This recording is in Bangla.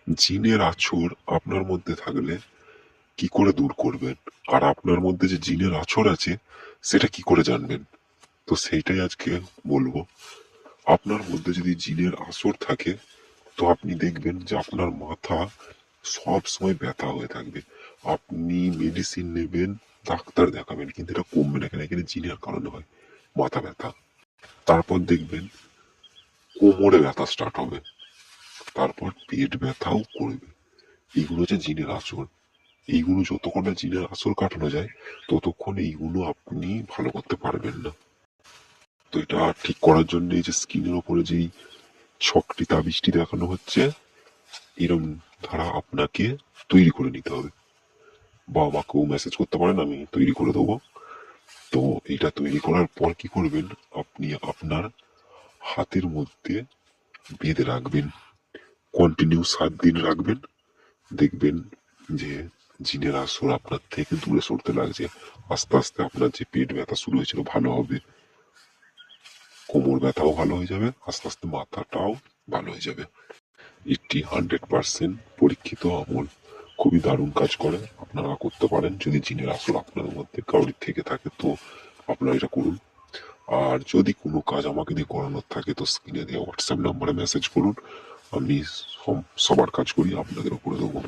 জিনের আছর আপনার মধ্যে থাকলে কি করে দূর করবেন, আর আপনার মধ্যে যে জিনের আছর আছে সেটা কি করে জানবেন? তো সেইটাই আজকে বলবো। আপনার মধ্যে যদি জিনের আসর থাকে তো আপনি দেখবেন যে আপনার মাথা সব সময় ব্যথা হয়ে থাকবে। আপনি মেডিসিন নেবেন, ডাক্তার দেখাবেন, কিন্তু এটা কমবে না। কেন? এখানে জিনের কারণে হয় মাথা ব্যথা। তারপর দেখবেন কোমরে ব্যথা স্টার্ট হবে, তারপর পেট ব্যথাও করবে। এইগুলো হচ্ছে জিনের আসর। এইগুলো যতক্ষণ না জিনের আসর কাটানো যায় ততক্ষণ এইগুলো আপনি ভালো করতে পারবেন না। তো এটা ঠিক করার জন্য এই যে স্কিনের ওপরে যেই ছকটি তাবিজটি দেখানো হচ্ছে, এরম ধারা আপনাকে তৈরি করে নিতে হবে। বা আমাকেও মেসেজ করতে পারেন, আমি তৈরি করে দেবো। তো এটা তৈরি করার পর কি করবেন, আপনি আপনার হাতের মধ্যে বেঁধে রাখবেন, কন্টিনিউ 7 দিন রাখবেন। দেখবেন যে জিনের আসর আপনার থেকে দূরে সরতে লাগছে। আস্তে আস্তে আপনার যে পেট ব্যথা শুরু হয়েছিল ভালো হবে, কোমর ব্যথাও ভালো হয়ে যাবে, আস্তে আস্তে মাথাটাও ভালো হয়ে যাবে। এটি 100% পরীক্ষিত আমল, খুবই দারুণ কাজ করে। আপনারা করতে পারেন যদি জিনের আসর আপনার মধ্যে কারোর থেকে থাকে, তো আপনারা এটা করুন। আর যদি কোনো কাজ আমাকে দিয়ে করানোর থাকে তো স্ক্রিনে দেওয়া হোয়াটসঅ্যাপ নাম্বারে মেসেজ করুন, আমি সবার কাজ করি, আপনাদেরও করে দেবো।